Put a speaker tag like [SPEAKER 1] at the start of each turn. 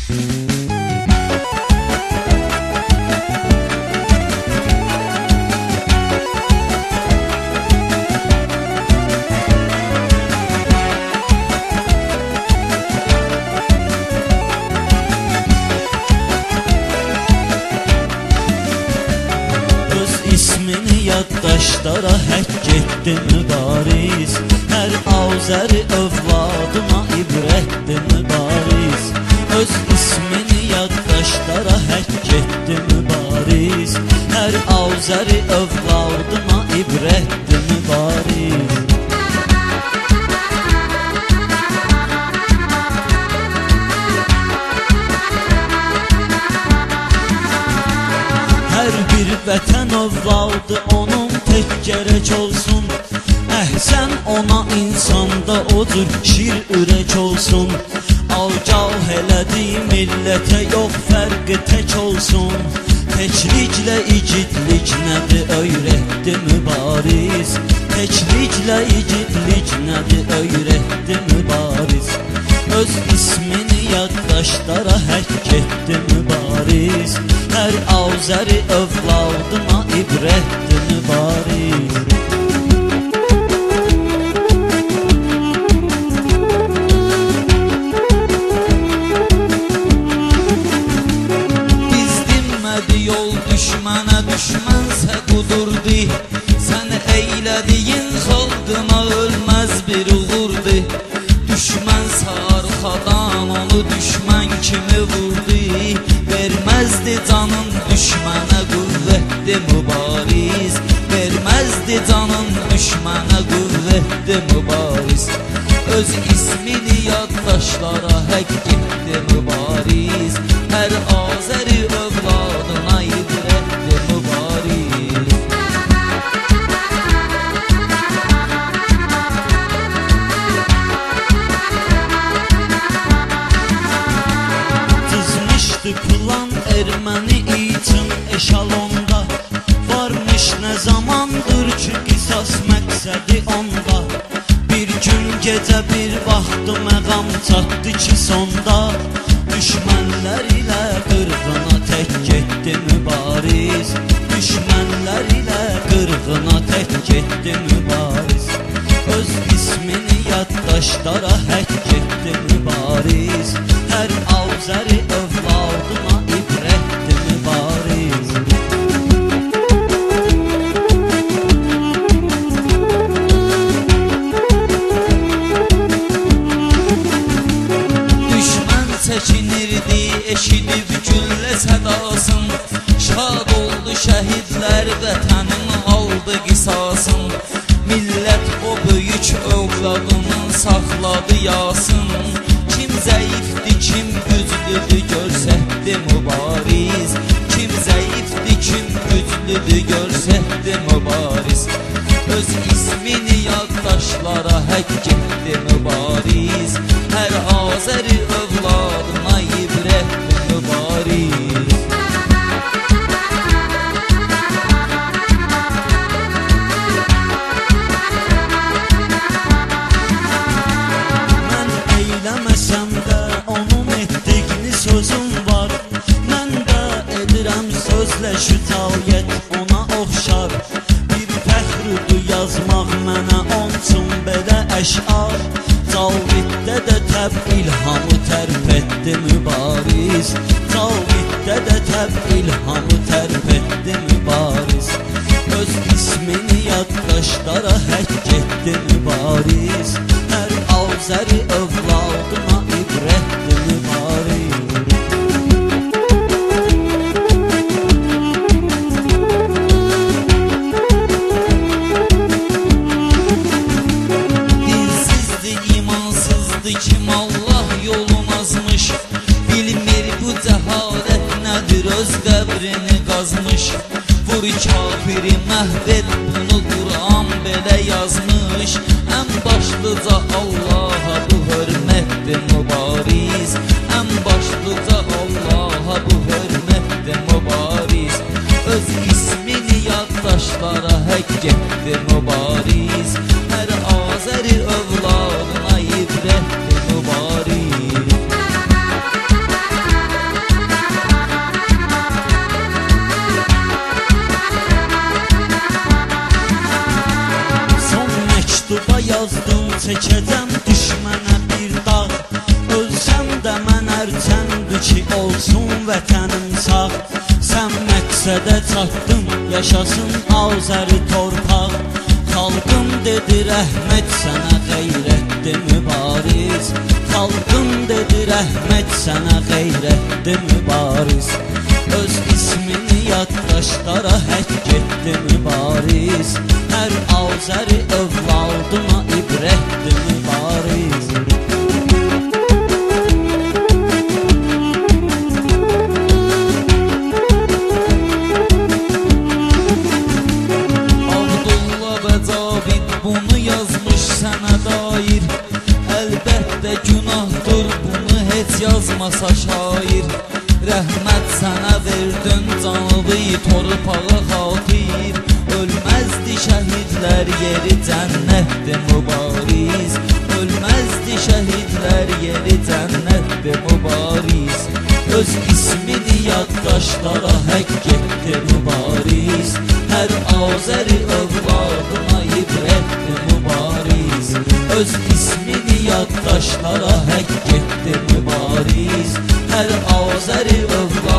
[SPEAKER 1] İsmini yaddaşlara həkk etdi mübariz. Hər Azəri övladına ibrətdi mübariz. Öz ismini yaddaşlara həkk etdi mübariz. Hər Azəri övladına ibrətdi mübariz. Hər bir vətən övladı onun tək gərək olsun. Əhsən ona insanda o cür şir ürək olsun. Agah elədi millətə yox fərqi tək olsun. Təkliklə igidlik nədir öyrətdi mübariz. Təkliklə igidlik nədir öyrətdi mübariz. Öz ismini yaddaşlara həkk etdi mübariz. Hər Azəri övladına ibrətdi mübariz. Biz dinmədi yol düşmənə, düşmənsə qudurdu. Sən eylədiyin xalqıma ölməz bir uğurdu. Düşmən sarxadan onu düşmən kimi vurdu. Verməzdi canın düşmənə qüvvətdi mübariz. Verməzdi canın düşmənə qüvvətdi mübariz. Öz ismini yaddaşlara həkk etdi mübariz. Hər Azəri övladına ibrətdi mübariz. Plan erməni için eşalonda. Varmış nə zamandır ki qisas məqsədi onda. Bir gün gecə bir vaxtı məqam çatdı ki sonda. Düşmənlər ilə qırğına tək getdi mübariz. Düşmənlər ilə qırğına tək getdi mübariz. Öz ismini yaddaşlara həkk etdi mübariz. Hər Azəri övladına ibrətdi mübariz. Düşmən çəkinirdi, eşidib güllə sədasın. Şad oldu şəhidlər, vətənin aldı qisasın. Millət o böyük övladının saxladı yasın. Kim zəifdir, kim güclüdür görsətdi mübariz. Kim zəifdir, kim güclüdür görsətdi mübariz. Öz ismini yaddaşlara həkk etdi mübariz. Hər Azəri övladına ibrətdi mübariz. Mən eyləməsəm də onun etdiyini sözüm var. Mən də edirəm sözlə şücaət ona oxşar. Bir fəxrüdür yazmaq mənə onun üçün belə əşar. Caviddə də təb ilhamı tərf etdi mübariz. Caviddə də təb ilhamı tərf etdi mübariz. Öz ismini yaddaşlara həkk etdi mübariz. Hər Azəri övladına ibrətdi mübariz. Kim Allah yolun azmış, bilmir bu cəhalət nədir, öz qəbrini qazmış. Vur kafiri məhv et, bunu Qur'an belə yazmış. Ən başlıca Allaha bu hörmətdir mübariz. Ən başlıca Allaha bu hörmətdir mübariz. Öz ismini yaddaşlara həkk etdi mübariz. Hər Azəri övladına ibrətdi mübariz. yazdım, çəkəcəm düşmənə bir dağ. Ölsəm də mən ərçəndir ki, olsun vətənim sağ. Sən məqsədə çatdın, yaşasın Azəri torpaq. Xalqım dedi rəhmət sənə, qeyrətdir mübariz. Xalqım dedi rəhmət sənə, qeyrətdir mübariz. Öz ismini yaddaşlara həkk etdi mübariz. Hər Azəri övladına ibrətdir mübariz. Abdullah və Cavid bunu yazmış sənə dair. Əlbəttə günahdır bunu heç yazmasa şair. Rəhmət sənə verdin canı torpağa xatir. Ölməzdi şəhidlər yeri cənnətdir mübariz. Ölməzdi şəhidlər yeri cənnətdir mübariz. Öz ismini yaddaşlara həkk etdi mübariz. Hər Azəri övladına ibrətdir mübariz. Öz ismini yaddaşlara həkk etdi mübariz. Hər Azəri övladına